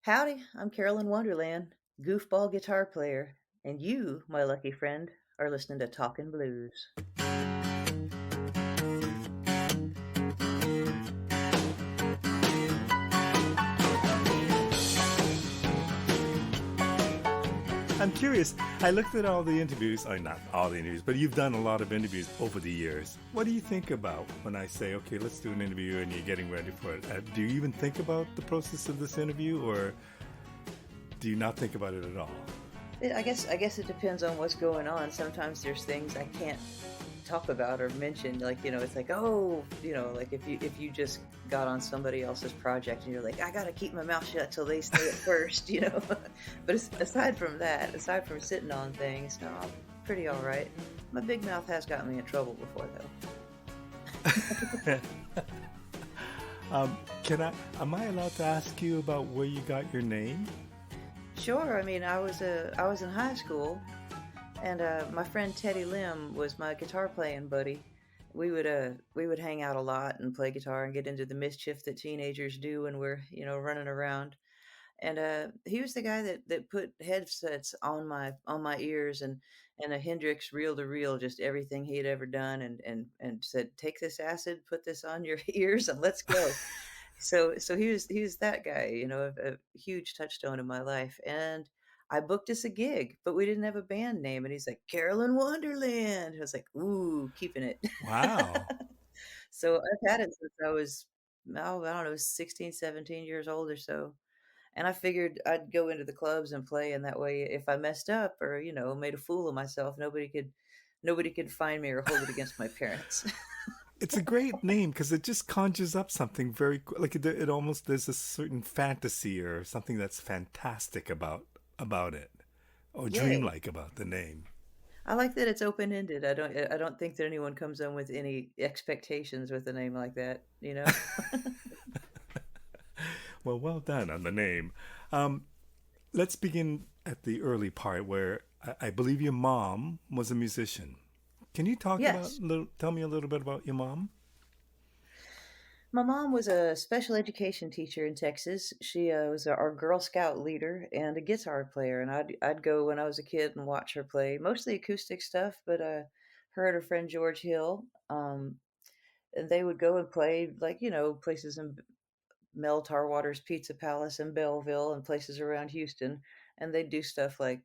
Howdy, I'm Carolyn Wonderland, goofball guitar player, and you, my lucky friend, are listening to Talkin' Blues. I'm curious. I looked at all the interviews, or not all the interviews, but you've done a lot of interviews over the years. What do you think about when I say, okay, let's do an interview and you're getting ready for it? Do you even think about the process of this interview, or do you not think about it at all? I guess it depends on what's going on. Sometimes there's things I can't talk about or mention. Like, it's like, oh, like if you just got on somebody else's project and you're like, I gotta keep my mouth shut till they say it first. But aside from that, aside from sitting on things, no, I'm pretty all right. My big mouth has gotten me in trouble before, though. Am I allowed to ask you about where you got your name? Sure. I mean, I was in high school, and my friend Teddy Lim was my guitar playing buddy. We would hang out a lot and play guitar and get into the mischief that teenagers do when we're running around. And he was the guy that put headsets on my ears and a Hendrix reel to reel, just everything he had ever done, and said, take this acid, put this on your ears, and let's go. So he was that guy, a huge touchstone in my life. And I booked us a gig, but we didn't have a band name. And he's like, Carolyn Wonderland. I was like, ooh, keeping it. Wow. So I've had it since I was, oh, I don't know, 16, 17 years old or so. And I figured I'd go into the clubs and play, and that way, if I messed up or made a fool of myself, nobody could find me or hold it against my parents. It's a great name because it just conjures up something like it almost there's a certain fantasy or something that's fantastic about it or Yeah, dreamlike about the name. I like that it's open-ended. I don't think that anyone comes in with any expectations with a name like that. Well done on the name. Um, let's begin at the early part where I believe your mom was a musician. Can you Yes. tell me a little bit about your mom? My mom was a special education teacher in Texas. She was our Girl Scout leader and a guitar player, and I'd go when I was a kid and watch her play, mostly acoustic stuff, but her and her friend George Hill, and they would go and play like places in Mel Tarwater's Pizza Palace in Belleville and places around Houston, and they do stuff like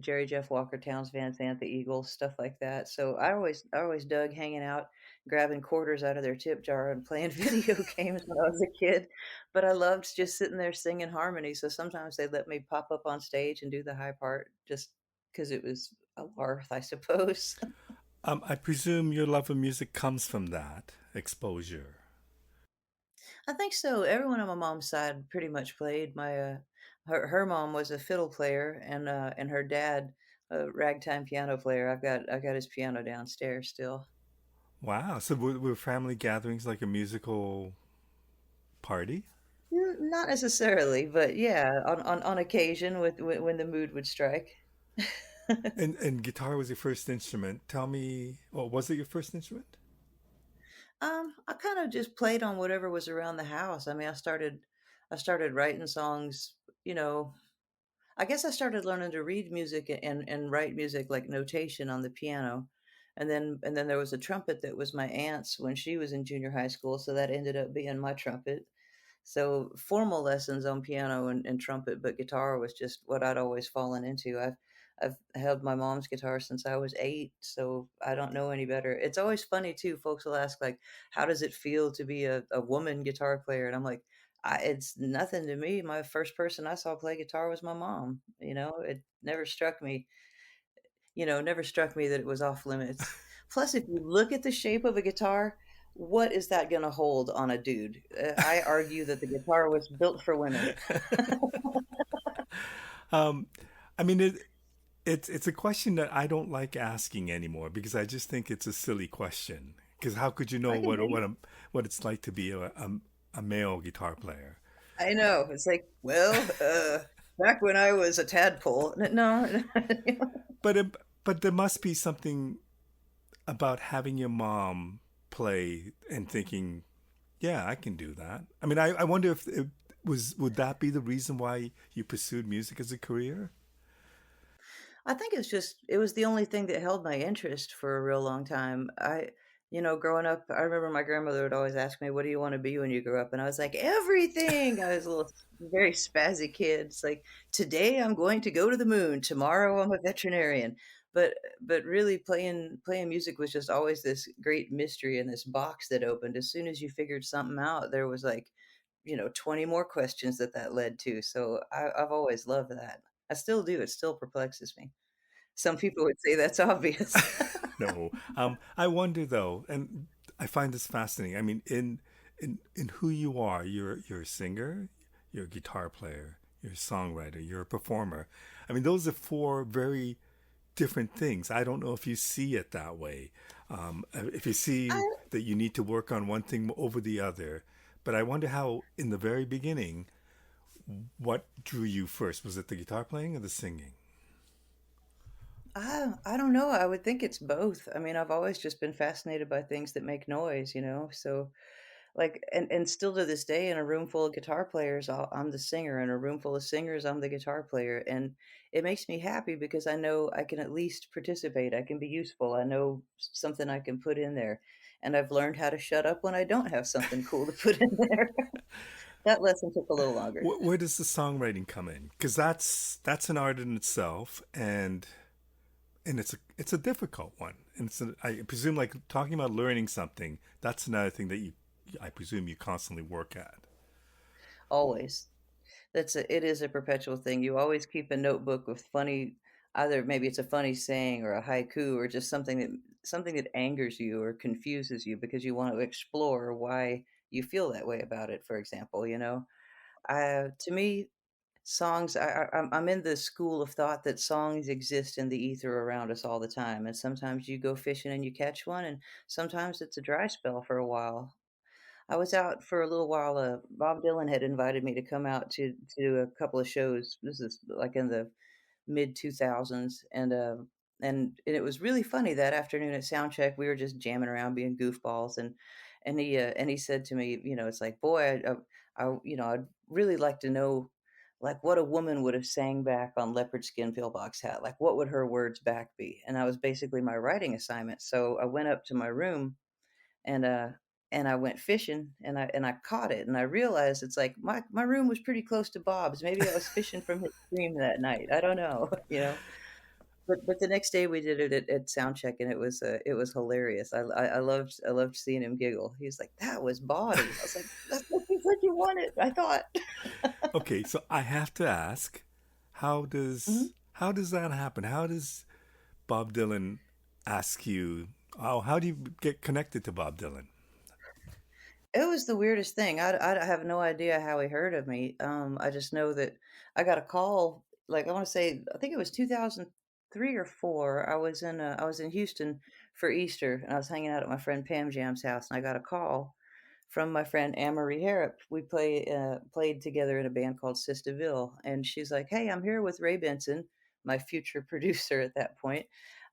Jerry Jeff Walker, Towns Van Sant, the Eagles, stuff like that. So I always dug hanging out, grabbing quarters out of their tip jar and playing video games when I was a kid. But I loved just sitting there singing harmony. So sometimes they let me pop up on stage and do the high part just because it was a lark, I suppose. I presume your love of music comes from that exposure. I think so. Everyone on my mom's side pretty much played. Her mom was a fiddle player, and her dad a ragtime piano player. I've got his piano downstairs still. Wow. So were family gatherings like a musical party? Not necessarily, but yeah, on occasion when the mood would strike. And guitar was your first instrument. Tell me, well, was it your first instrument? I kind of just played on whatever was around the house. I mean, I started writing songs. You know, I guess I started learning to read music and write music like notation on the piano. And then there was a trumpet that was my aunt's when she was in junior high school, so that ended up being my trumpet. So formal lessons on piano and trumpet, but guitar was just what I'd always fallen into. I've held my mom's guitar since I was 8, so I don't know any better. It's always funny too. Folks will ask like, "How does it feel to be a woman guitar player?" And I'm like, it's nothing to me. My first person I saw play guitar was my mom. It never struck me that it was off limits. Plus, if you look at the shape of a guitar, what is that going to hold on a dude? I argue that the guitar was built for women. um, I mean, it's a question that I don't like asking anymore because I just think it's a silly question. Because how could you know I can dig. what it's like to be a male guitar player? I know. It's like, well, back when I was a tadpole. No. But but there must be something about having your mom play and thinking, yeah, I can do that. I mean, I wonder if would that be the reason why you pursued music as a career? I think it's just it was the only thing that held my interest for a real long time. Growing up, I remember my grandmother would always ask me, "What do you want to be when you grow up?" And I was like, "Everything." I was a little, very spazzy kid. It's like, today I'm going to go to the moon. Tomorrow I'm a veterinarian. But really, playing music was just always this great mystery in this box that opened. As soon as you figured something out, there was like, 20 more questions that led to. So I've always loved that. I still do. It still perplexes me. Some people would say that's obvious. No. I wonder though, and I find this fascinating. I mean, in who you are, you're a singer, you're a guitar player, you're a songwriter, you're a performer. I mean, those are four very different things. I don't know if you see it that way. If you see I that you need to work on one thing over the other. But I wonder how, in the very beginning, what drew you first? Was it the guitar playing or the singing? I don't know, I would think it's both. I mean, I've always just been fascinated by things that make noise, So, like, and still to this day, in a room full of guitar players, I'm the singer. In a room full of singers, I'm the guitar player, and it makes me happy because I know I can at least participate. I can be useful. I know something I can put in there, and I've learned how to shut up when I don't have something cool to put in there. That lesson took a little longer. Where does the songwriting come in? Because that's an art in itself, and it's a difficult one. And I presume, like talking about learning something, that's another thing that I presume you constantly work at. Always. It is a perpetual thing. You always keep a notebook with funny, either maybe it's a funny saying or a haiku or just something that angers you or confuses you because you want to explore why you feel that way about it, for example. To me, songs I'm in the school of thought that songs exist in the ether around us all the time, and sometimes you go fishing and you catch one, and sometimes it's a dry spell for a while. I was out for a little while. Bob Dylan had invited me to come out to a couple of shows. This is like in the mid 2000s, and it was really funny that afternoon at soundcheck. We were just jamming around, being goofballs, and he said to me, it's like, boy, I'd really like to know, like, what a woman would have sang back on leopard skin pillbox hat. Like, what would her words back be? And that was basically my writing assignment. So I went up to my room and I went fishing and I caught it and I realized it's like my room was pretty close to Bob's. Maybe I was fishing from his stream that night. I don't know, But the next day we did it at sound check and it was hilarious. I loved seeing him giggle. He was like, "That was bawdy." I was like, "That's what you said you wanted." I thought. Okay, so I have to ask, how does that happen? How does Bob Dylan ask you? How do you get connected to Bob Dylan? It was the weirdest thing. I have no idea how he heard of me. I just know that I got a call, like, I wanna say, I think it was 2003 or 4. I was in Houston for Easter, and I was hanging out at my friend Pam Jam's house, and I got a call from my friend Anne-Marie Harrop. We played together in a band called Sister Ville, and she's like, "Hey, I'm here with Ray Benson," my future producer at that point,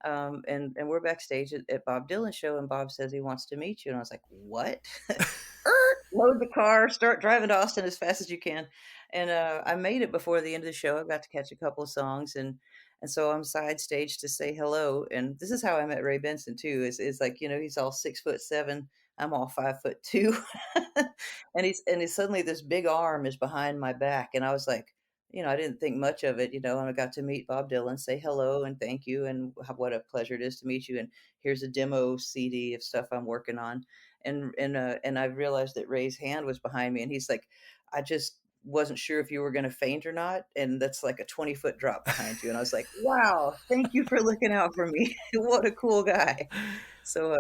and we're backstage at Bob Dylan's show, and Bob says he wants to meet you, and I was like, "What?" Load the car, start driving to Austin as fast as you can. And I made it before the end of the show. I got to catch a couple of songs, and so I'm side stage to say hello. And this is how I met Ray Benson too. Is like, he's all 6'7". I'm all 5'2". And he's suddenly, this big arm is behind my back, and I was like, I didn't think much of it, and I got to meet Bob Dylan, say hello and thank you, and what a pleasure it is to meet you. And here's a demo CD of stuff I'm working on. And I realized that Ray's hand was behind me, and he's like, "I just wasn't sure if you were gonna faint or not, and that's like a 20-foot drop behind you." And I was like, "Wow, thank you for looking out for me." What a cool guy. So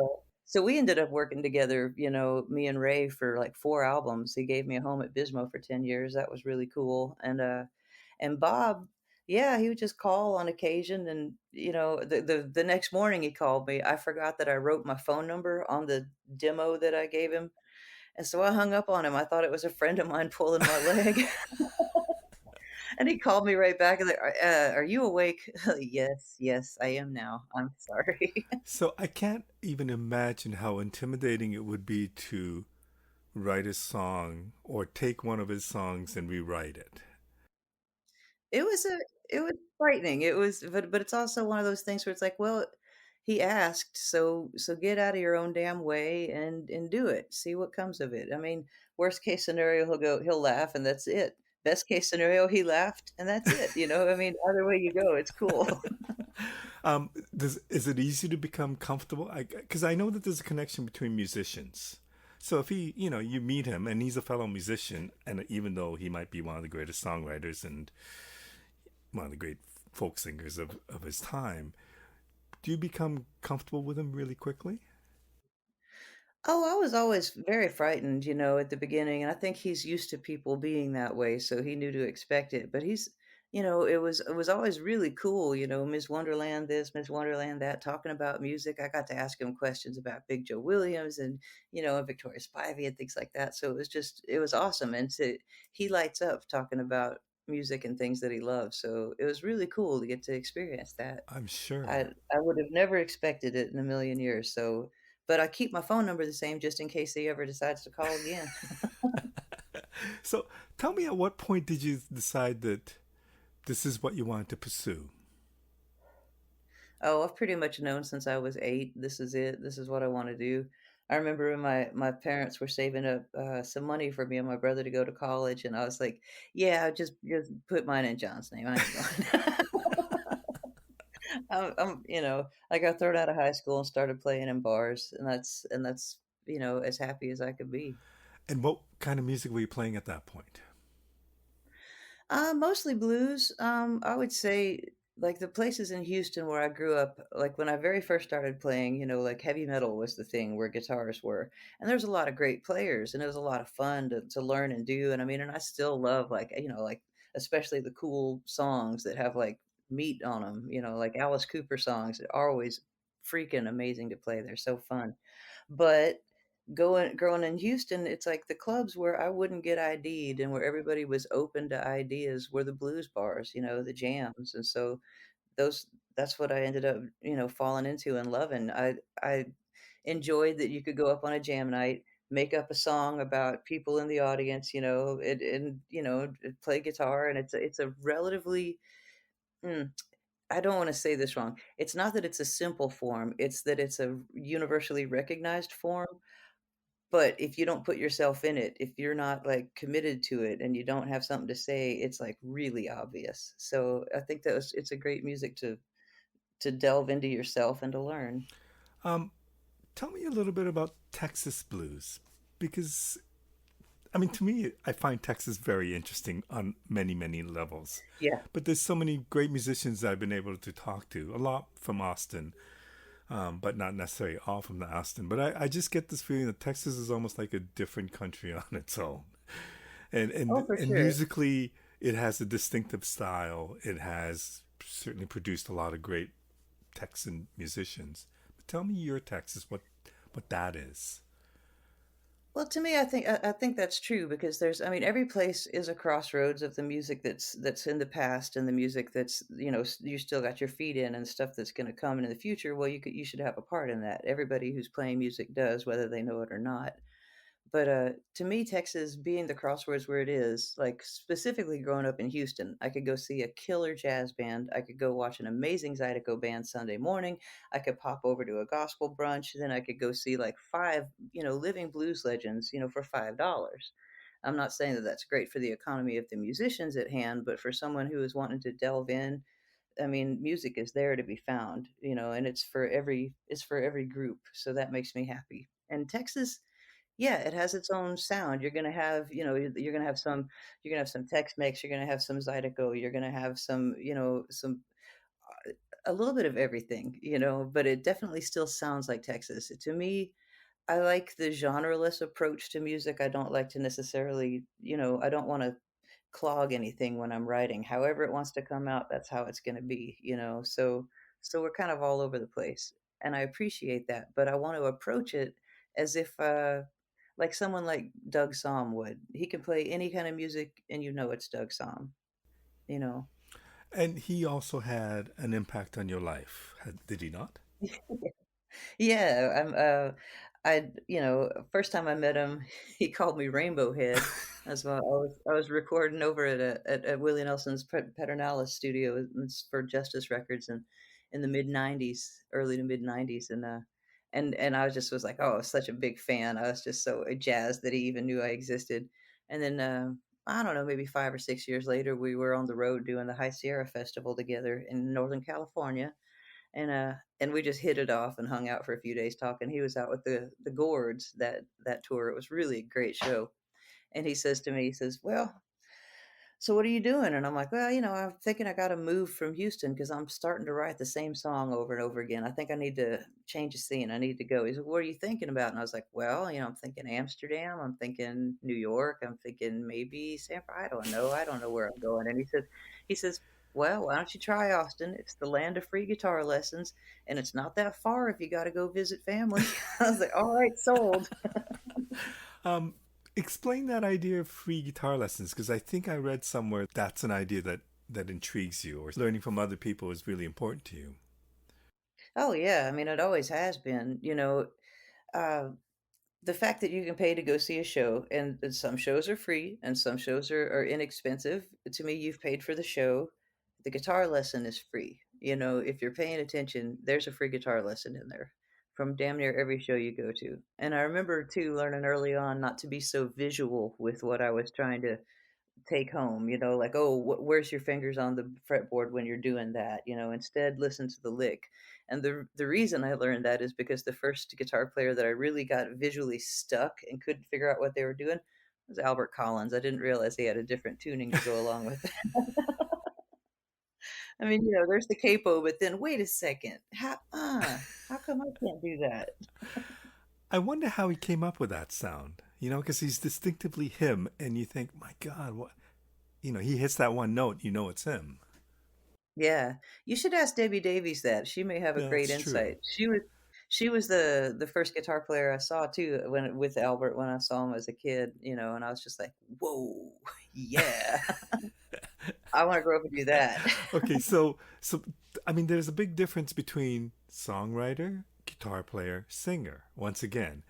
we ended up working together, me and Ray, for like 4 albums. He gave me a home at Bismo for 10 years. That was really cool. And Bob, yeah, he would just call on occasion, and, the next morning he called me. I forgot that I wrote my phone number on the demo that I gave him, and so I hung up on him. I thought it was a friend of mine pulling my leg, and he called me right back and like, are you awake?" "Yes, yes, I am now. I'm sorry." So I can't even imagine how intimidating it would be to write a song or take one of his songs and rewrite it? It was it was frightening. It was but it's also one of those things where it's like, well, he asked, so get out of your own damn way and do it. See what comes of it. I mean, worst case scenario, he'll laugh and that's it. Best case scenario, he laughed and that's it. I mean, either way you go, it's cool. Is it easy to become comfortable? Because I know that there's a connection between musicians. So if he, you meet him and he's a fellow musician, and even though he might be one of the greatest songwriters and one of the great folk singers of his time, do you become comfortable with him really quickly? Oh, I was always very frightened, at the beginning, and I think he's used to people being that way, so he knew to expect it. But it was always really cool, Miss Wonderland this, Miss Wonderland that, talking about music. I got to ask him questions about Big Joe Williams and Victoria Spivey and things like that. So it was awesome. And he lights up talking about music and things that he loves. So it was really cool to get to experience that. I'm I sure. I would have never expected it in a million years, but I keep my phone number the same just in case he ever decides to call again. So tell me, at what point did you decide that this is what you wanted to pursue? Oh, I've pretty much known since I was 8, this is it, this is what I wanna do. I remember when my parents were saving up, some money for me and my brother to go to college, and I was like, "Yeah, just put mine in John's name, I ain't going." I got thrown out of high school and started playing in bars, and that's as happy as I could be. And what kind of music were you playing at that point? Mostly blues. I would say like the places in Houston where I grew up, like when I very first started playing, like heavy metal was the thing where guitars were. And there's a lot of great players and it was a lot of fun to learn and do. And I mean, and I still love like especially the cool songs that have like meat on them, like Alice Cooper songs are always freaking amazing to play. They're so fun. But growing in Houston, it's like the clubs where I wouldn't get ID'd and where everybody was open to ideas were the blues bars, the jams, and so those that's what I ended up, falling into and loving. I enjoyed that you could go up on a jam night, make up a song about people in the audience, and play guitar, and it's a relatively mm, I don't wanna say this wrong. It's not that it's a simple form, it's that it's a universally recognized form. But if you don't put yourself in it, if you're not, like, committed to it and you don't have something to say, it's, like, really obvious. So, I think it's a great music to delve into yourself and to learn. Um, Tell me a little bit about Texas blues, because I mean, to me, I find Texas very interesting on many, many levels. Yeah. But there's so many great musicians I've been able to talk to, a lot from Austin, but not necessarily all from the Austin. But I just get this feeling that Texas is almost like a different country on its own. And, Oh, and, for and sure. musically, it has a distinctive style. It has certainly produced a lot of great Texan musicians. But tell me your Texas, what that is. Well, to me, I think that's true because I mean, every place is a crossroads of the music that's in the past and the music that's you still got your feet in and stuff that's going to come in the future. Well, you should have a part in that. Everybody who's playing music does, whether they know it or not. But, to me, Texas being the crossroads where it is, like, specifically growing up in Houston, I could go see a killer jazz band, I could go watch an amazing Zydeco band Sunday morning, I could pop over to a gospel brunch, then I could go see, like, 5, living blues legends, for $5. I'm not saying that that's great for the economy of the musicians at hand, but for someone who is wanting to delve in, I mean, music is there to be found, and it's for every group, so that makes me happy. And Texas, yeah, it has its own sound. You're gonna have some Tex-Mex, you're gonna have some Zydeco, you're gonna have a little bit of everything, but it definitely still sounds like Texas. To me, I like the genreless approach to music. I don't like to necessarily, I don't wanna clog anything when I'm writing. However it wants to come out, that's how it's gonna be, so we're kind of all over the place, and I appreciate that, but I want to approach it as if, like someone like Doug Sahm would. He can play any kind of music and it's Doug Sahm, you know? And he also had an impact on your life, did he not? Yeah, first time I met him, he called me Rainbow Head. That's why I was recording over at Willie Nelson's Pedernales studio. It's for Justice Records and in the mid '90s, early to mid '90s, and I was like, oh, such a big fan. I was just so jazzed that he even knew I existed. And then I don't know, maybe 5 or 6 years later, we were on the road doing the High Sierra Festival together in Northern California, and we just hit it off and hung out for a few days talking. He was out with the Gourds that tour. It was really a great show. And he says to me, he says, "Well, so what are you doing?" And I'm like, "Well, I'm thinking I got to move from Houston because I'm starting to write the same song over and over again. I think I need to change the scene. I need to go." He said, "What are you thinking about?" And I was like, "Well, I'm thinking Amsterdam. I'm thinking New York. I'm thinking maybe San Fran. I don't know. I don't know where I'm going." And he says, "Well, why don't you try Austin? It's the land of free guitar lessons, and it's not that far if you got to go visit family." I was like, "All right, sold." Um, Explain that idea of free guitar lessons, because I think I read somewhere that's an idea that intrigues you, or learning from other people is really important to you. Oh yeah, I mean it always has been. Uh, the fact that you can pay to go see a show, and some shows are free and some shows are inexpensive. To me, you've paid for the show. The guitar lesson is free. If you're paying attention, there's a free guitar lesson in there from damn near every show you go to. And I remember too learning early on not to be so visual with what I was trying to take home, like, "Oh, where's your fingers on the fretboard when you're doing that?" Instead, listen to the lick. And the reason I learned that is because the first guitar player that I really got visually stuck and couldn't figure out what they were doing was Albert Collins. I didn't realize he had a different tuning to go along with it. I mean, there's the capo, but then wait a second. How come I can't do that? I wonder how he came up with that sound, because he's distinctively him, and you think, my God, what? He hits that one note, it's him. Yeah, you should ask Debbie Davies that. She may have a Yeah, great that's true. insight. She was the first guitar player I saw too when with Albert when I saw him as a kid, and I was just like, "Whoa, yeah, I want to grow up and do that." Okay, so I mean, there's a big difference between songwriter, guitar player, singer. Once again,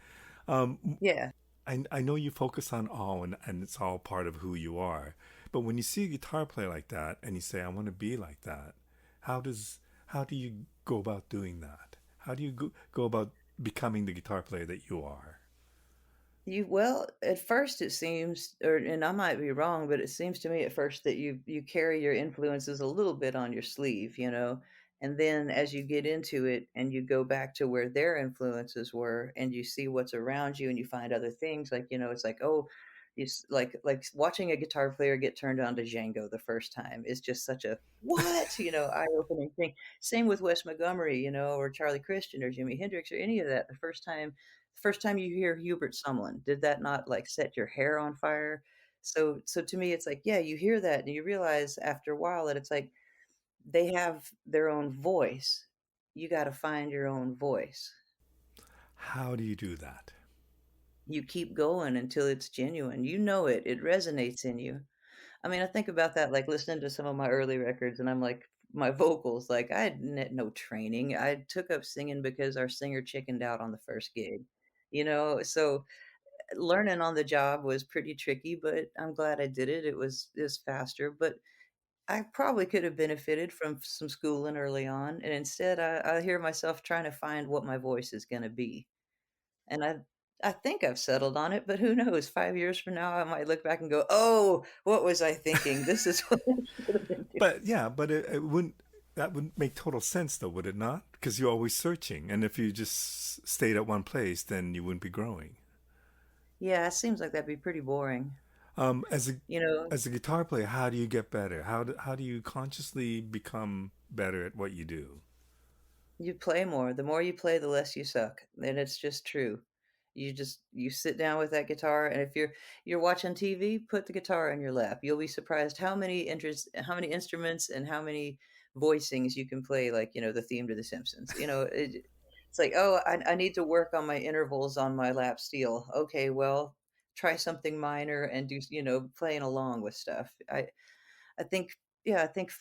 um, Yeah. I know you focus on all, and it's all part of who you are. But when you see a guitar player like that, and you say, "I want to be like that," how do you go about doing that? How do you go about becoming the guitar player that you are? Well, at first it seems, and I might be wrong, but it seems to me at first that you carry your influences a little bit on your sleeve, and then as you get into it and you go back to where their influences were, and you see what's around you, and you find other things, like it's like, oh, like watching a guitar player get turned on to Django the first time is just such a what, eye opening thing. Same with Wes Montgomery, or Charlie Christian or Jimi Hendrix or any of that. The first time you hear Hubert Sumlin, did that not, like, set your hair on fire? So to me, it's like, yeah, you hear that and you realize after a while that it's like they have their own voice. You gotta find your own voice. How do you do that? You keep going until it's genuine. You know it. It resonates in you. I mean, I think about that, like, listening to some of my early records, and I'm like my vocals, like, I had no training. I took up singing because our singer chickened out on the first gig, So learning on the job was pretty tricky, but I'm glad I did it. It was faster, but I probably could have benefited from some schooling early on, and instead I hear myself trying to find what my voice is gonna be. And I think I've settled on it, but who knows? 5 years from now, I might look back and go, "Oh, what was I thinking? This is what I should have been doing." But yeah, but it wouldn't that wouldn't make total sense though, would it not? Because you're always searching, and if you just stayed at one place, then you wouldn't be growing. Yeah, it seems like that'd be pretty boring. As a You know, guitar player, how do you get better? How do you consciously become better at what you do? you play more. The more you play, the less you suck, and it's just true. You sit down with that guitar, and if you're watching TV, put the guitar in your lap. You'll be surprised how many instruments and how many voicings you can play, like, the theme to The Simpsons. It's like, "Oh, I need to work on my intervals on my lap steel." Okay, well, try something minor and do, playing along with stuff. I think, yeah, I think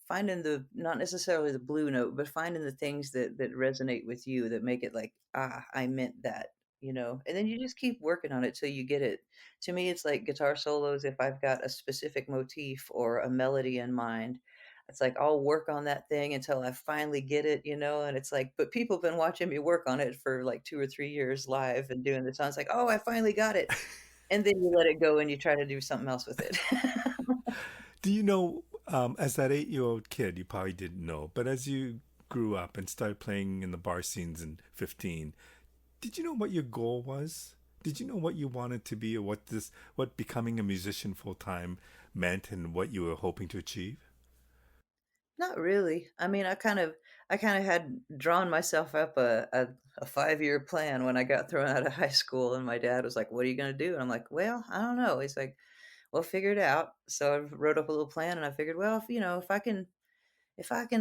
finding the not necessarily the blue note, but finding the things that resonate with you that make it like, "Ah, I meant that," you know? And then you just keep working on it till you get it. To me, it's like guitar solos, if I've got a specific motif or a melody in mind, it's like I'll work on that thing until I finally get it, you know? And it's like, but people have been watching me work on it for like 2 or 3 years live and doing the sounds like, "Oh, I finally got it." And then you let it go and you try to do something else with it. Do you know, as that 8-year old kid, you probably didn't know, but as you grew up and started playing in the bar scenes in 15, did you know what your goal was? Did you know what you wanted to be or what becoming a musician full time meant and what you were hoping to achieve? Not really. I mean, I kinda had drawn myself up a 5-year plan when I got thrown out of high school, and my dad was like, "What are you gonna do?" And I'm like, "Well, I don't know." He's like, "Well, figure it out." So I wrote up a little plan, and I figured, well, if I can,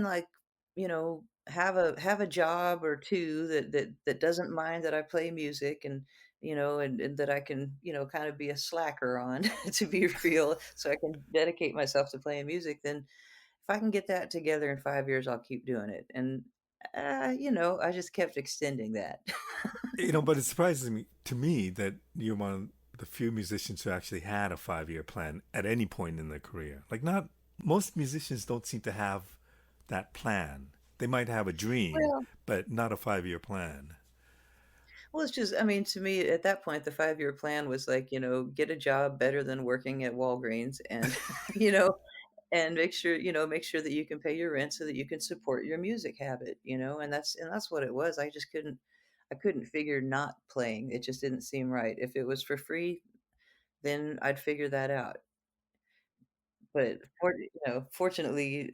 like, have a job or 2 that doesn't mind that I play music and, and that I can, kind of be a slacker on, to be real, so I can dedicate myself to playing music, then if I can get that together in 5 years, I'll keep doing it, and, I just kept extending that. But it surprises me to me that you're one of the few musicians who actually had a 5-year plan at any point in their career. Like, not most musicians don't seem to have that plan. They might have a dream, Well but not a 5-year plan. well, it's just I mean, to me, at that point, the 5-year plan was like, get a job better than working at Walgreens and, you know, and make sure that you can pay your rent so that you can support your music habit, and that's what it was. I couldn't figure not playing. It just didn't seem right. If it was for free, then I'd figure that out. But fortunately,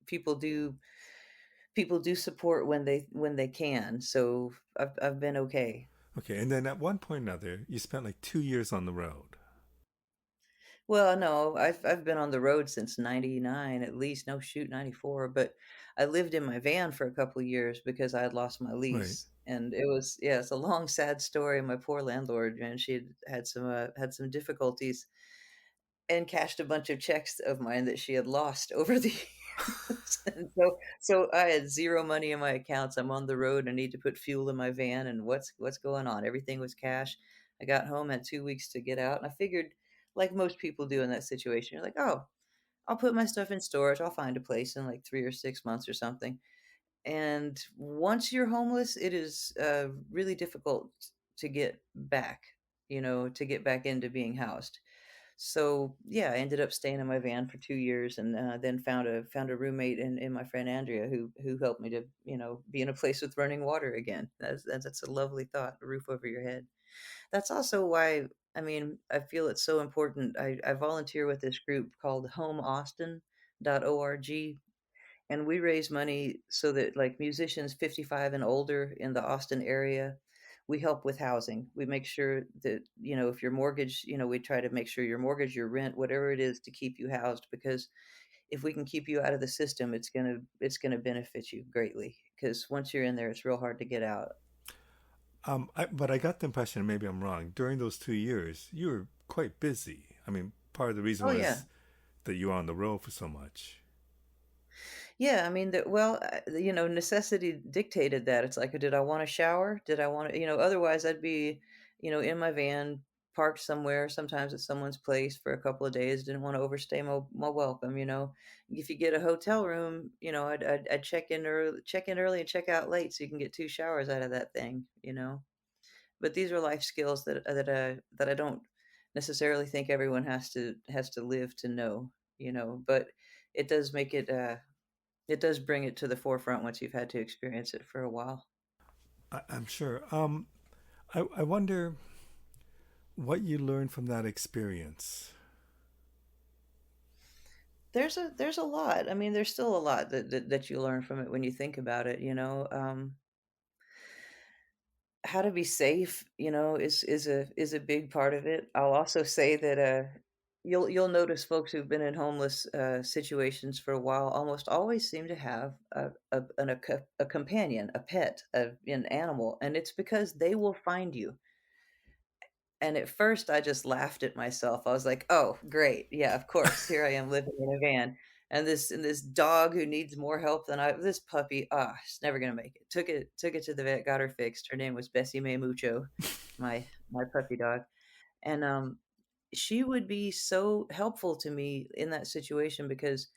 people do support when they can. So I've been okay. Okay, and then at one point or another, you spent like 2 years on the road. Well, no, I've been on the road since '99 at least. No, shoot, '94. But I lived in my van for a couple of years because I had lost my Right. lease, and yeah, it's a long, sad story. My poor landlord, man, she had some difficulties and cashed a bunch of checks of mine that she had lost over the years. And so I had 0 money in my accounts. I'm on the road. I need to put fuel in my van, and what's going on? Everything was cash. I got home, had 2 weeks to get out, and I figured, like most people do in that situation, you're like, "Oh, I'll put my stuff in storage. I'll find a place in, like, 3 or 6 months or something." And once you're homeless, it is, really difficult to get back, to get back into being housed. So, yeah, I ended up staying in my van for 2 years and, then found a roommate in my friend Andrea who helped me to, be in a place with running water again. That's a lovely thought, a roof over your head. That's also why I mean, I feel it's so important. I volunteer with this group called homeaustin.org, and we raise money so that, like, musicians 55 and older in the Austin area, we help with housing. We make sure that, if your mortgage, we try to make sure your mortgage, your rent, whatever it is to keep you housed, because if we can keep you out of the system, it's gonna benefit you greatly. Because once you're in there, it's real hard to get out. But I got the impression, maybe I'm wrong, during those 2 years, you were quite busy. I mean, part of the reason Oh, yeah. was that you were on the road for so much. Yeah, I mean, necessity dictated that. It's like, did I want to shower? Did I want to, otherwise I'd be, in my van, parked somewhere, sometimes at someone's place for a couple of days. Didn't want to overstay my welcome. If you get a hotel room, I'd check in early and check out late so you can get 2 showers out of that thing. But these are life skills that I don't necessarily think everyone has to live to know. But it does make it does bring it to the forefront once you've had to experience it for a while. I'm sure. I wonder what you learned from that experience. There's a lot. I mean, there's still a lot that you learn from it when you think about it. How to be safe, is a big part of it. I'll also say that, you'll notice folks who've been in homeless, situations for a while almost always seem to have a companion, a pet, an animal, and it's because they will find you. And at first, I just laughed at myself. I was like, "Oh, great. Yeah, of course. Here I am living in a van." and this dog who needs more help than I this puppy, it's never gonna make it. Took it to the vet, got her fixed. Her name was Bessie May Mucho, my puppy dog, and, she would be so helpful to me in that situation because,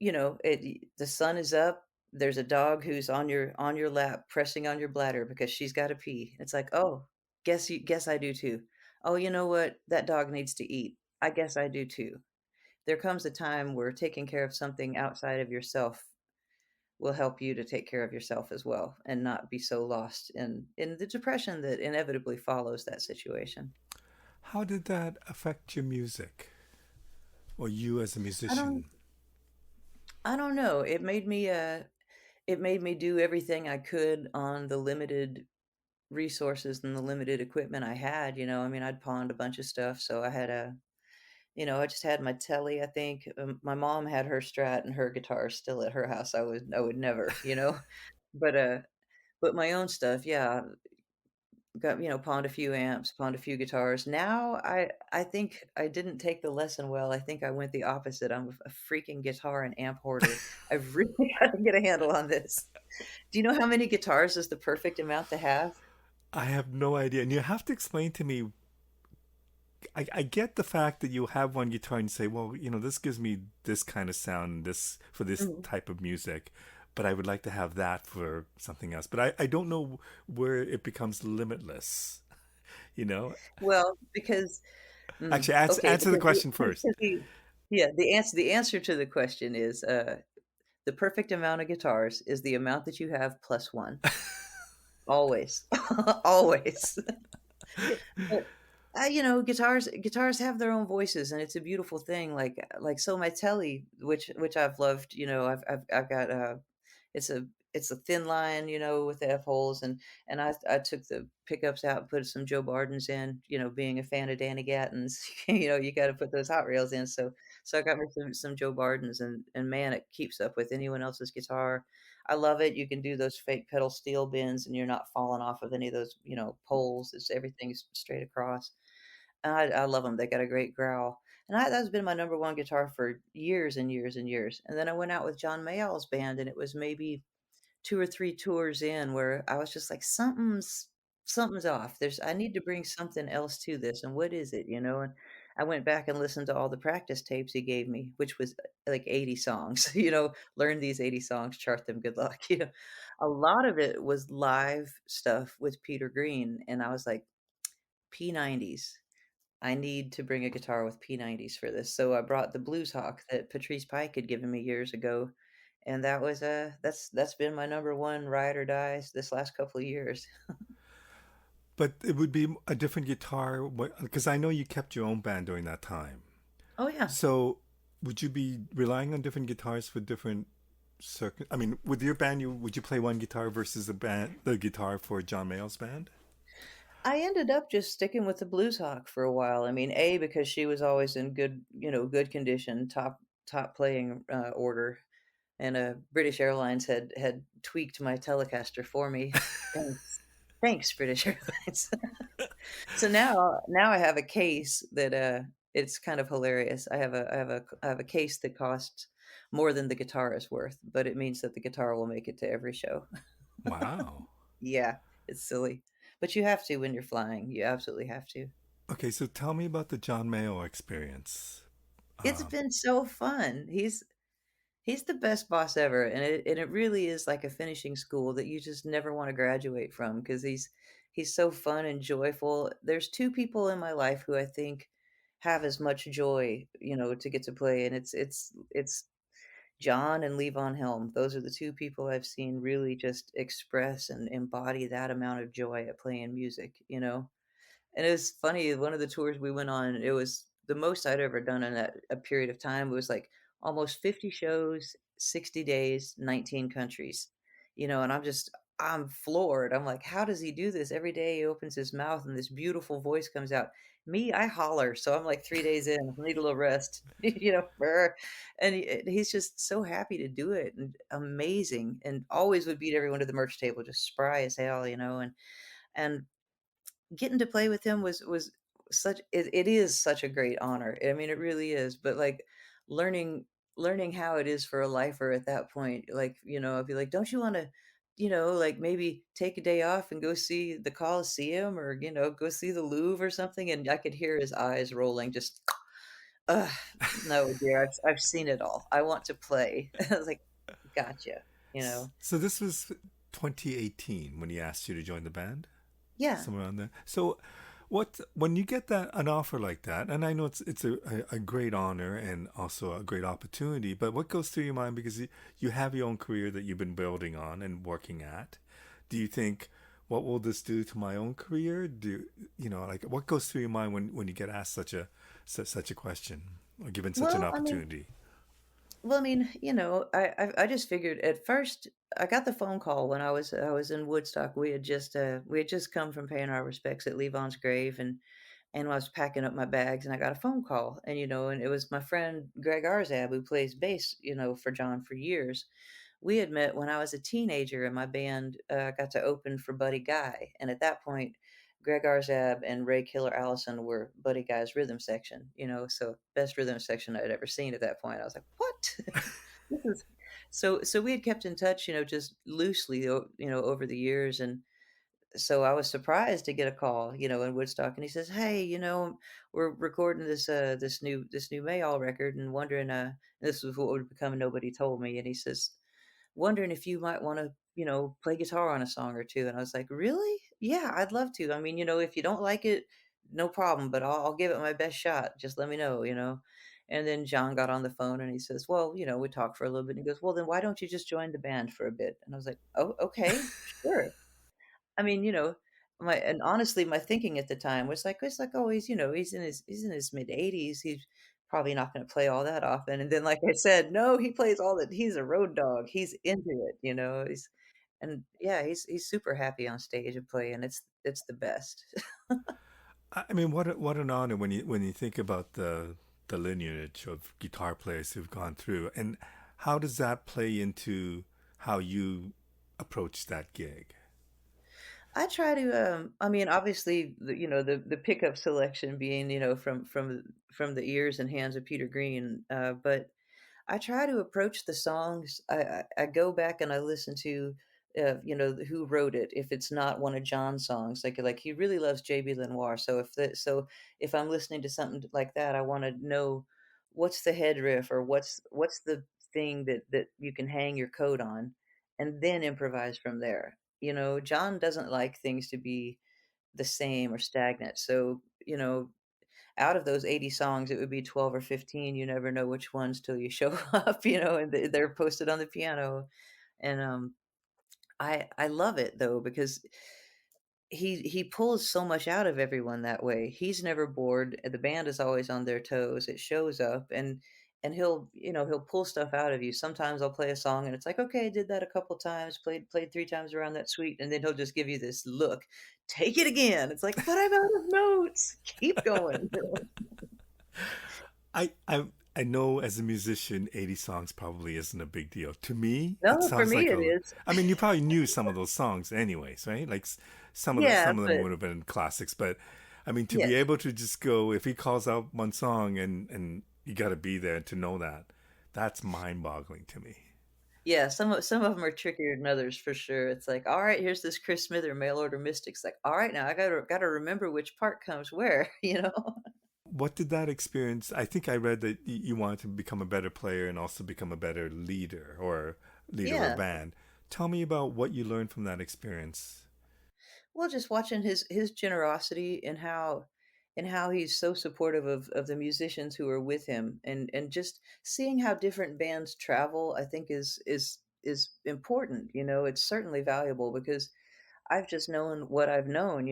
the sun is up, there's a dog who's on your lap pressing on your bladder because she's gotta pee. It's like, "Oh, guess I do too. Oh, you know what? That dog needs to eat. I guess I do too." There comes a time where taking care of something outside of yourself will help you to take care of yourself as well and not be so lost in the depression that inevitably follows that situation. How did that affect your music or you as a I don't musician? I don't know. It made me do everything I could on the limited resources and the limited equipment I had, I mean, I'd pawned a bunch of stuff, so I had I just had my telly, I think, my mom had her Strat and her guitar still at her house. I would never, But, but my own stuff, yeah, got, pawned a few amps, pawned a few guitars. Now I think I didn't take the lesson well. I think I went the opposite. I'm a freaking guitar and amp hoarder. I've really got to get a handle on this. Do you know how many guitars is the perfect amount to have? I have no idea. And you have to explain to me. I get the fact that you have one guitar and say, well, this gives me this kind of sound, this for this Mhm. type of music, but I would like to have that for something else. But I don't know where it becomes limitless, you know? Well, because Actually, okay, answer the because question first. the answer to the question is, the perfect amount of guitars is the amount that you have plus 1. Always. Always. But, guitars have their own voices, and it's a beautiful thing, so my telly, which I've loved, I've got, it's a it's a thin line, with the F holes, and I took the pickups out and put some Joe Bardens in, being a fan of Danny Gatton's, you gotta put those hot rails in, so I got me some Joe Bardens, and man, it keeps up with anyone else's guitar. I love it. You can do those fake pedal steel bends, and you're not falling off of any of those, poles. It's everything's straight across. And I love them. They got a great growl. And that's been my number 1 guitar for years and years and years. And then I went out with John Mayall's band, and it was maybe 2 or 3 tours in where I was just like, "Something's off. I need to bring something else to this, and what is it?" And I went back and listened to all the practice tapes he gave me, which was, like 80 songs, "Learn these 80 songs, chart them, good luck," A lot of it was live stuff with Peter Green, and I was like, "P90s. I need to bring a guitar with P90s for this." So I brought the Blues Hawk that Patrice Pike had given me years ago, and that's been my number 1 ride or die this last couple of years. But it would be a different guitar because I know you kept your own band during that time. Oh, yeah. So would you be relying on different guitars for different circuit? I mean, with your band, would you play one guitar versus the guitar for John Mayall's band? I ended up just sticking with the Blues Hawk for a while. I mean, A, because she was always in good condition, top playing, order, and, British Airlines had tweaked my Telecaster for me. Thanks. Thanks, British Airlines. So now I have a case that, it's kind of hilarious. I have a case that costs more than the guitar is worth, but it means that the guitar will make it to every show. Wow. Yeah, it's silly. But you have to when you're flying. You absolutely have to. Okay, so tell me about the John Mayo experience. It's Um, been so fun. He's the best boss ever, and it really is like a finishing school that you just never wanna graduate from because he's so fun and joyful. There's 2 people in my life who I think have as much joy, to get to play, and it's John and Levon Helm. Those are the 2 people I've seen really just express and embody that amount of joy at playing music. And it was funny, one of the tours we went on, it was the most I'd ever done in a period of time. It was like almost 50 shows, 60 days, 19 countries. And I'm floored. I'm like, how does he do this? Every day he opens his mouth and this beautiful voice comes out. Me, I holler. So I'm like 3 days in, I need a little rest, brr. And he's just so happy to do it and amazing and always would beat everyone to the merch table, just spry as hell. And getting to play with him was it is such a great honor. I mean, it really is, but, like, learning learning how it is for a lifer at that point. Like, I'd be like, "Don't you wanna, like, maybe take a day off and go see the Colosseum or, go see the Louvre or something?" And I could hear his eyes rolling, just, "Ugh, no, dear, I've seen it all. I want to play." I was like, "Gotcha," you know? So this was 2018 when he asked you to join the band, Yeah. somewhere on there. So, what when you get that an offer like that, and I know it's a great honor and also a great opportunity, but what goes through your mind because you have your own career that you've been building on and working at? Do you think, what will this do to my own career? Do you know, like, what goes through your mind when you get asked such a question or given such an Well, I mean opportunity? I just figured at first I got the phone call when I was in Woodstock. We had just come from paying our respects at Levon's grave, and I was packing up my bags, and I got a phone call, and it was my friend Greg Arzab, who plays bass, for John for years. We had met when I was a teenager, and my band got to open for Buddy Guy, and at that point, Greg Arzab and Ray Killer Allison were Buddy Guy's rhythm section, so best rhythm section I'd ever seen at that point. I was like, "What?" This is so we had kept in touch, just loosely, over the years, and so I was surprised to get a call, in Woodstock, and he says, "Hey, we're recording this new Mayall record, and wondering, this was what would become Nobody Told Me." And he says, "Wondering if you might want to, play guitar on a song or two." And I was like, "Really? Yeah, I'd love to. I mean, if you don't like it, no problem, but I'll give it my best shot. Just let me know." And then John got on the phone and he says, "Well, we talked for a little bit." And he goes, "Well, then why don't you just join the band for a bit?" And I was like, "Oh, okay, sure." I mean, honestly, my thinking at the time was like, "Oh, he's in his mid-80s. He's probably not gonna play all that often." And then, like I said, no, he plays all that. He's a road dog. He's into it, and yeah, he's super happy on stage and playing. It's the best. I mean, what an honor when you think about the lineage of guitar players who've gone through, and how does that play into how you approach that gig? I try to, I mean, obviously, the pickup selection being, from the ears and hands of Peter Green, but I try to approach the songs. I go back and I listen to, who wrote it. If it's not one of John's songs, like he really loves J.B. Lenoir. So if I'm listening to something like that, I want to know what's the head riff or what's the thing that you can hang your coat on, and then improvise from there. John doesn't like things to be the same or stagnant. So, out of those 80 songs, it would be 12 or 15. You never know which ones till you show up, and they're posted on the piano. And I love it though because he pulls so much out of everyone that way. He's never bored. The band is always on their toes. It shows up, and he'll pull stuff out of you. Sometimes I'll play a song and it's like, okay, I did that a couple times, played 3 times around that suite, and then he'll just give you this look, take it again. It's like, but I'm out of notes. Keep going. I know as a musician, 80 songs probably isn't a big deal. To me, it No, for sounds me like it a. is. I mean, you probably knew some of those songs anyways, right? Like Yeah, some of them but would have been classics, but I mean, to be yes. able to just go if he calls out one song and you got to be there to know that, that's mind-boggling to me. Yeah, some of them are trickier than others for sure. It's like, "All right, here's this Chris Smither mail order Mystics." Like, "All right, now I gotta remember which part comes where," you know? What did that experience? I think I read that you wanted to become a better player and also become a better leader or leader of a Yeah. band. Tell me about what you learned from that experience. Well, just watching his generosity and how he's so supportive of the musicians who are with him, and just seeing how different bands travel, I think is important. It's certainly valuable because I've just known what I've known.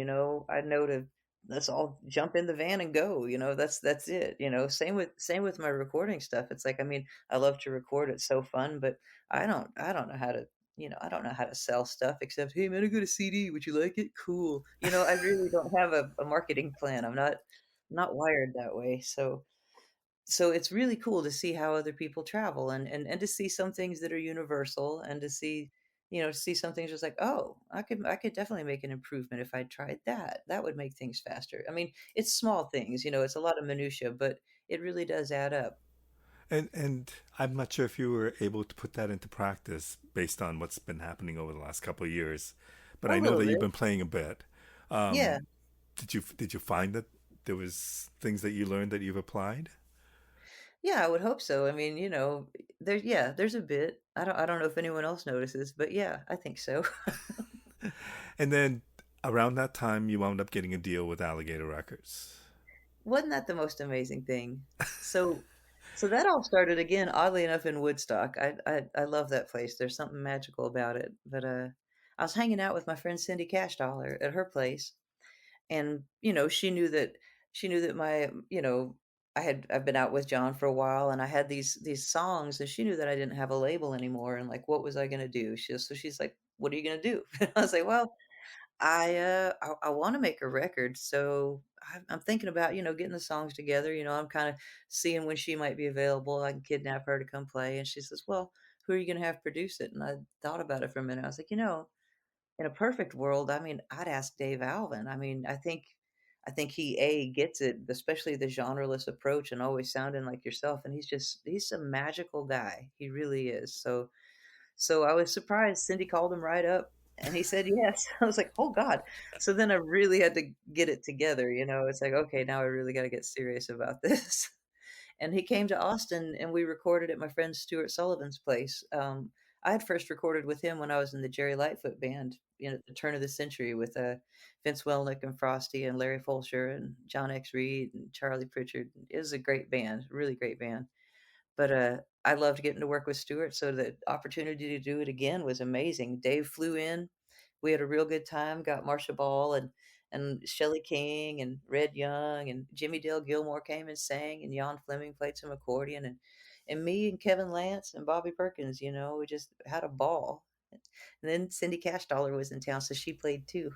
I know to let's all jump in the van and go. That's it. Same with my recording stuff. It's like, I mean, I love to record. It's so fun, but I don't know how to. I don't know how to sell stuff except, "Hey man, I got a CD. Would you like it? Cool." I really don't have a marketing plan. I'm not wired that way. So it's really cool to see how other people travel, and to see some things that are universal, and to see some things just like, "Oh, I could definitely make an improvement if I tried that. That would make things faster." I mean, it's small things, it's a lot of minutia, but it really does add up. And I'm not sure if you were able to put that into practice based on what's been happening over the last couple of years, but A I know little that you've bit. been playing a bit. Yeah. Did you find that there was things that you learned that you've applied? Yeah, I would hope so. I mean, there's a bit. I don't know if anyone else notices, but yeah, I think so. And then around that time, you wound up getting a deal with Alligator Records. Wasn't that the most amazing thing? So so that all started again, oddly enough, in Woodstock. I love that place. There's something magical about it. But I was hanging out with my friend Cindy Cashdollar at her place, and she knew that I've been out with John for a while, and I had these songs, and she knew that I didn't have a label anymore, and like, what was I gonna do? She's like, "What are you gonna do?" I was like, "Well, I wanna make a record, so I'm thinking about, getting the songs together, I'm kinda seeing when she might be available, I can kidnap her to come play," and she says, "Well, who are you gonna have produce it?" And I thought about it for a minute, I was like, in a perfect world, I mean, I'd ask Dave Alvin. I mean, I think he, gets it, especially the genreless approach and always sounding like yourself, and he's a magical guy, he really is, so I was surprised. Cindy called him right up, and he said yes. I was like, "Oh god." So then I really had to get it together, it's like, "Okay, now I really gotta get serious about this." And he came to Austin, and we recorded at my friend Stuart Sullivan's place. I had first recorded with him when I was in the Jerry Lightfoot band, at the turn of the century with, Vince Welnick and Frosty and Larry Fulcher and John X. Reed and Charlie Pritchard. It was a great band, really great band. But, I loved getting to work with Stuart, so the opportunity to do it again was amazing. Dave flew in. We had a real good time, got Marsha Ball and Shelley King and Red Young and Jimmy Dale Gilmore came and sang, and Jan Fleming played some accordion, and me and Kevin Lance and Bobby Perkins, we just had a ball. And then Cindy Cash Dollar was in town, so she played too.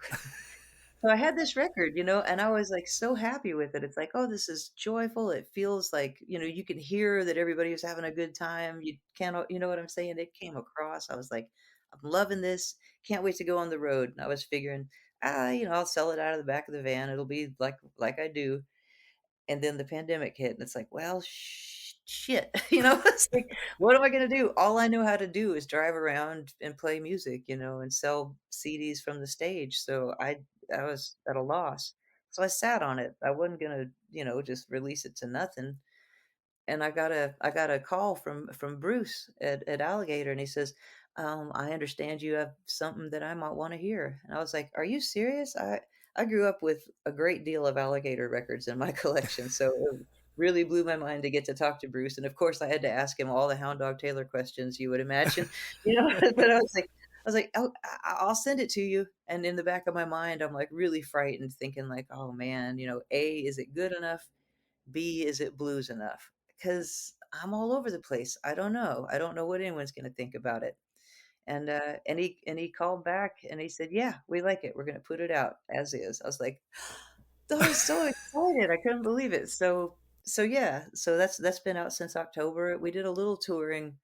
So I had this record, and I was, like, so happy with it. It's like, "Oh, this is joyful." It feels like, you can hear that everybody was having a good time. You cannot you know what I'm saying? It came across. I was like, "I'm loving this. Can't wait to go on the road." And I was figuring, I'll sell it out of the back of the van. It'll be like I do. And then the pandemic hit, and it's like, "Well, shit." It's like, "What am I gonna do?" All I know how to do is drive around and play music, and sell CDs from the stage, so I was at a loss. So I sat on it. I wasn't gonna, just release it to nothing. And I got a call from Bruce at Alligator, and he says, "I understand you have something that I might wanna hear." And I was like, "Are you serious?" I grew up with a great deal of Alligator records in my collection, so it really blew my mind to get to talk to Bruce, and of course, I had to ask him all the Hound Dog Taylor questions you would imagine, but I was like, "Oh, I'll send it to you." And in the back of my mind, I'm, like, really frightened thinking like, "Oh, man, A, is it good enough? B, is it blues enough? Because I'm all over the place. I don't know. I don't know what anyone's gonna think about it." And he called back and he said, "Yeah, we like it. We're gonna put it out as is." I was like, I was so excited. I couldn't believe it. So yeah, so that's been out since October. We did a little touring.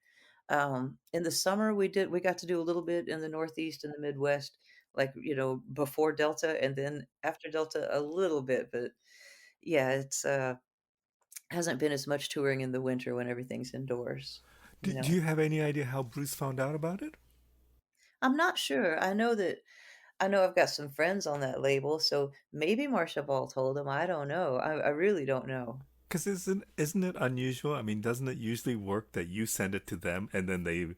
In the summer we got to do a little bit in the Northeast and the Midwest, like, before Delta, and then after Delta a little bit, but yeah, it's hasn't been as much touring in the winter when everything's indoors, you Do know? you have any idea how Bruce found out about it? I'm not sure. I know I've got some friends on that label, so maybe Marsha Ball told him, I don't know. I really don't know. Because isn't it unusual? I mean, doesn't it usually work that you send it to them and then they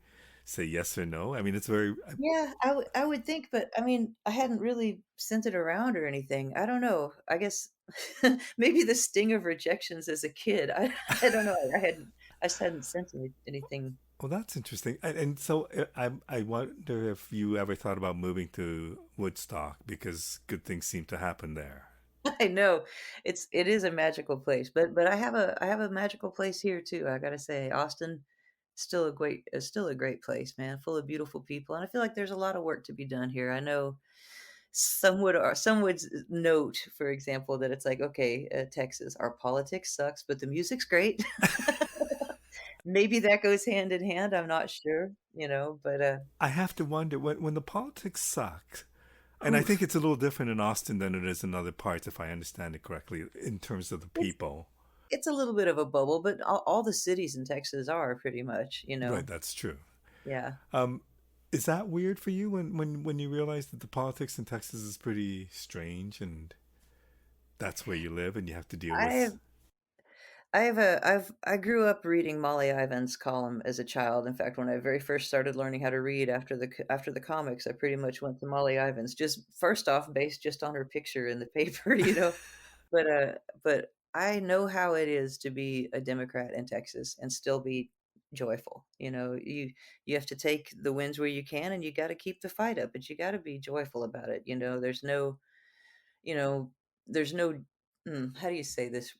say yes or no? I mean, it's very. Yeah, I would think, but, I mean, I hadn't really sent it around or anything. I don't know. I guess maybe the sting of rejections as a kid. I don't know. I just hadn't sent anything. Well, that's interesting. And so I wonder if you ever thought about moving to Woodstock because good things seem to happen there. I know. It is a magical place, but I have a magical place here too, I gotta say. Austin, still a great place, man, full of beautiful people, and I feel like there's a lot of work to be done here. I know some would note, for example, that it's like, "Okay, Texas, our politics sucks, but the music's great." Maybe that goes hand in hand, I'm not sure, but, I have to wonder when the politics suck, and I think oof. it's a little different in Austin than it is in other parts, if I understand it correctly, in terms of the It's people. it's a little bit of a bubble, but all the cities in Texas are pretty much, Right, that's true. Yeah. Um, is that weird for you when you realize that the politics in Texas is pretty strange and that's where you live and you have to deal I with? I grew up reading Molly Ivins' column as a child. In fact, when I very first started learning how to read after the comics, I pretty much went to Molly Ivins. Just first off, based just on her picture in the paper, But but I know how it is to be a Democrat in Texas and still be joyful. You have to take the wins where you can, and you got to keep the fight up, but you got to be joyful about it. You know, there's no how do you say this?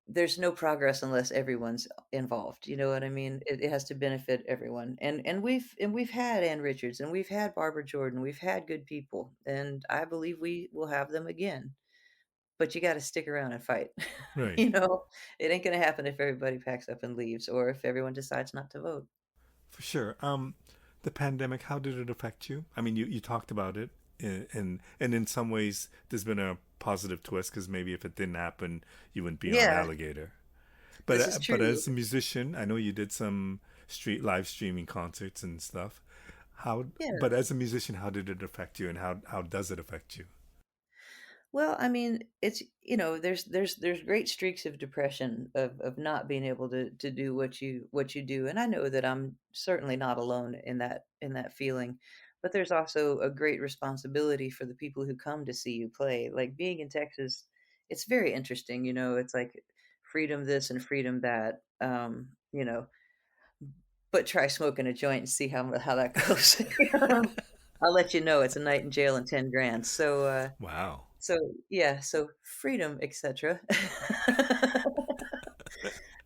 There's no progress unless everyone's involved, you know what I mean? It has to benefit everyone, and we've had Ann Richards, and we've had Barbara Jordan, we've had good people, and I believe we will have them again, but you gotta stick around and fight, Right. you know? It ain't gonna happen if everybody packs up and leaves or if everyone decides not to vote. For sure. The pandemic, how did it affect you? I mean, you talked about it, and in some ways, there's been a positive twist because maybe if it didn't happen, you wouldn't be on Yeah, Alligator. this is But true. as a musician, I know you did some street live streaming concerts and stuff. How? Yeah. But as a musician, how did it affect you, and how does it affect you? Well, I mean, there's great streaks of depression of not being able to do what you do, and I know that I'm certainly not alone in that feeling. But there's also a great responsibility for the people who come to see you play. Like being in Texas, it's very interesting. It's like freedom this and freedom that. But try smoking a joint and see how that goes. I'll let you know. It's a night in jail and 10 grand. Wow. So, yeah, so freedom, etcetera.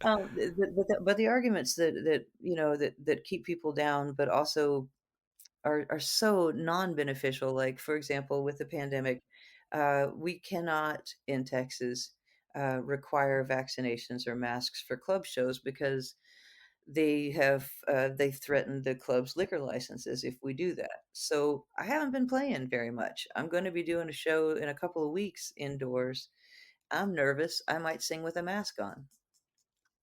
But the arguments that keep people down, but also are so non-beneficial, like, for example, with the pandemic, we cannot in Texas, require vaccinations or masks for club shows because they threatened the club's liquor licenses if we do that. So I haven't been playing very much. I'm going to be doing a show in a couple of weeks indoors. I'm nervous. I might sing with a mask on.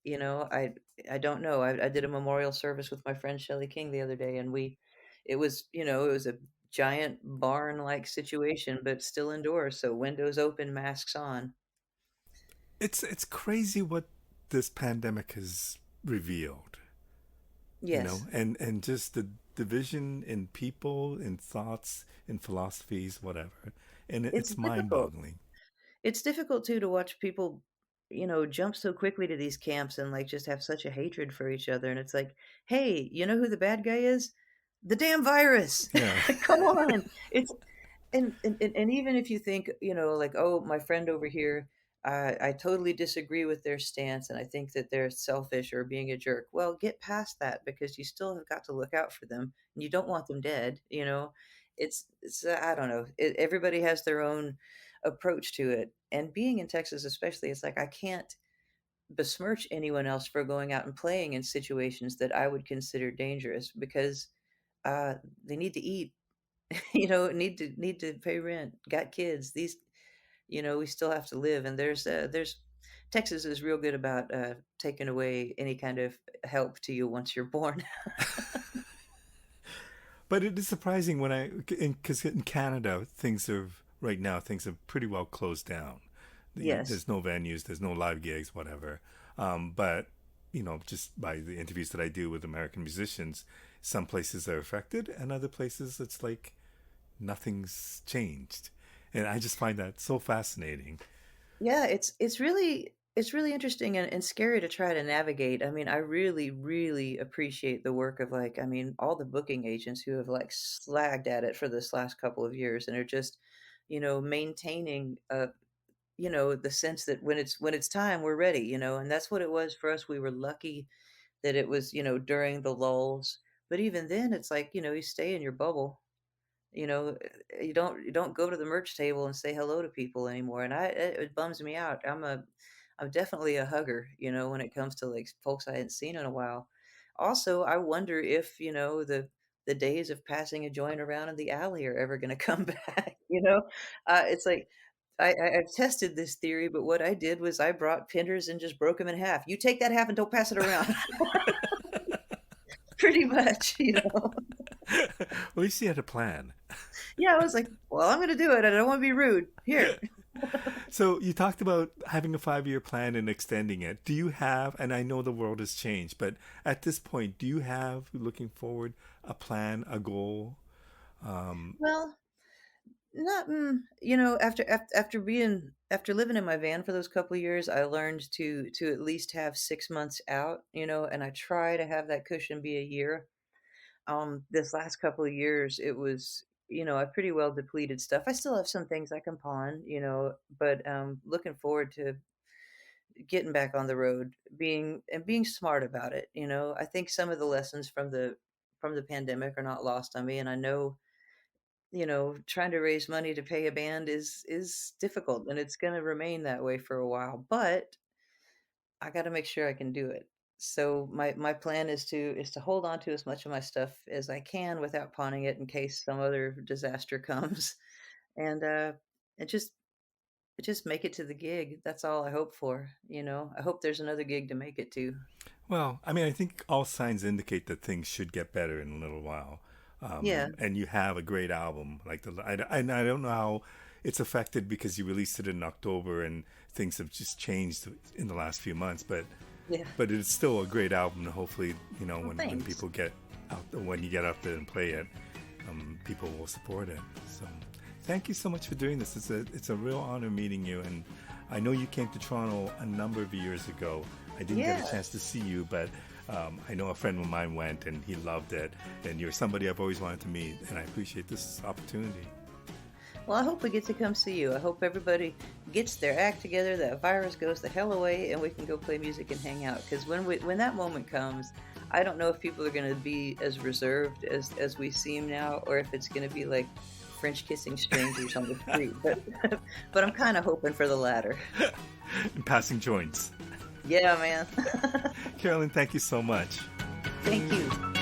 I don't know. I did a memorial service with my friend Shelley King the other day, and it was a giant barn like situation, but still indoors. So windows open, masks on. It's crazy what this pandemic has revealed, Yes, and just the division in people, in thoughts, in philosophies, whatever, and it's it's difficult. mind-boggling. It's difficult too to watch people, jump so quickly to these camps and like just have such a hatred for each other. And it's like, hey, you know who the bad guy is? The damn virus. Yeah. Come on. And even if you think, like, oh, my friend over here, I totally disagree with their stance and I think that they're selfish or being a jerk. Well, get past that because you still have got to look out for them and you don't want them dead. It's I don't know. Everybody has their own approach to it. And being in Texas, especially, it's like I can't besmirch anyone else for going out and playing in situations that I would consider dangerous because uh, they need to eat need to pay rent, got kids. We still have to live, and there's Texas is real good about taking away any kind of help to you once you're born. But it is surprising when because in Canada, right now, things are pretty well closed down. Yes. There's no venues, there's no live gigs, whatever. But, just by the interviews that I do with American musicians, some places are affected and other places it's like nothing's changed. And I just find that so fascinating. Yeah, it's really interesting and scary to try to navigate. I mean, I really, really appreciate the work of all the booking agents who have like slagged at it for this last couple of years and are just, maintaining the sense that when it's time, we're ready. And that's what it was for us. We were lucky that it was, during the lulls. But even then, it's like, you stay in your bubble. You don't go to the merch table and say hello to people anymore, and it bums me out. I'm definitely a hugger, when it comes to like folks I hadn't seen in a while. Also, I wonder if, the days of passing a joint around in the alley are ever going to come back. It's like I've tested this theory, but what I did was I brought pinners and just broke them in half. "You take that half and don't pass it around." Pretty much, you know? At least you had a plan. Yeah, I was like, "Well, I'm gonna do it, and I don't wanna be rude. Here." So you talked about having a 5-year plan and extending it. Do you have, and I know the world has changed, but at this point, do you have, looking forward, a plan, a goal? Um, Well, not after living in my van for those couple years, I learned to at least have 6 months out, and I try to have that cushion be a year. This last couple of years, it was, I pretty well depleted stuff. I still have some things I can pawn, but looking forward to getting back on the road, being smart about it. I think some of the lessons from the pandemic are not lost on me, and I know, trying to raise money to pay a band is difficult, and it's going to remain that way for a while. But I got to make sure I can do it. So my plan is to hold on to as much of my stuff as I can without pawning it in case some other disaster comes, and and just make it to the gig. That's all I hope for. I hope there's another gig to make it to. well, I mean, I think all signs indicate that things should get better in a little while. Yeah, And you have a great album. I don't know how it's affected because you released it in October and things have just changed in the last few months. yeah. But it's still a great album. Hopefully, Well, when thanks. people get out, when you get out there and play it, people will support it. So, thank you so much for doing this. It's a real honor meeting you, and I know you came to Toronto a number of years ago. I didn't get Yeah. a chance to see you, but I know a friend of mine went and he loved it. And you're somebody I've always wanted to meet, and I appreciate this opportunity. Well, I hope we get to come see you. I hope everybody gets their act together, that virus goes the hell away, and we can go play music and hang out. Because when that moment comes, I don't know if people are going to be as reserved as we seem now, or if it's going to be like French kissing strangers on the street. But but I'm kind of hoping for the latter. And passing joints. Yeah, man. Carolyn, thank you so much. Thank you.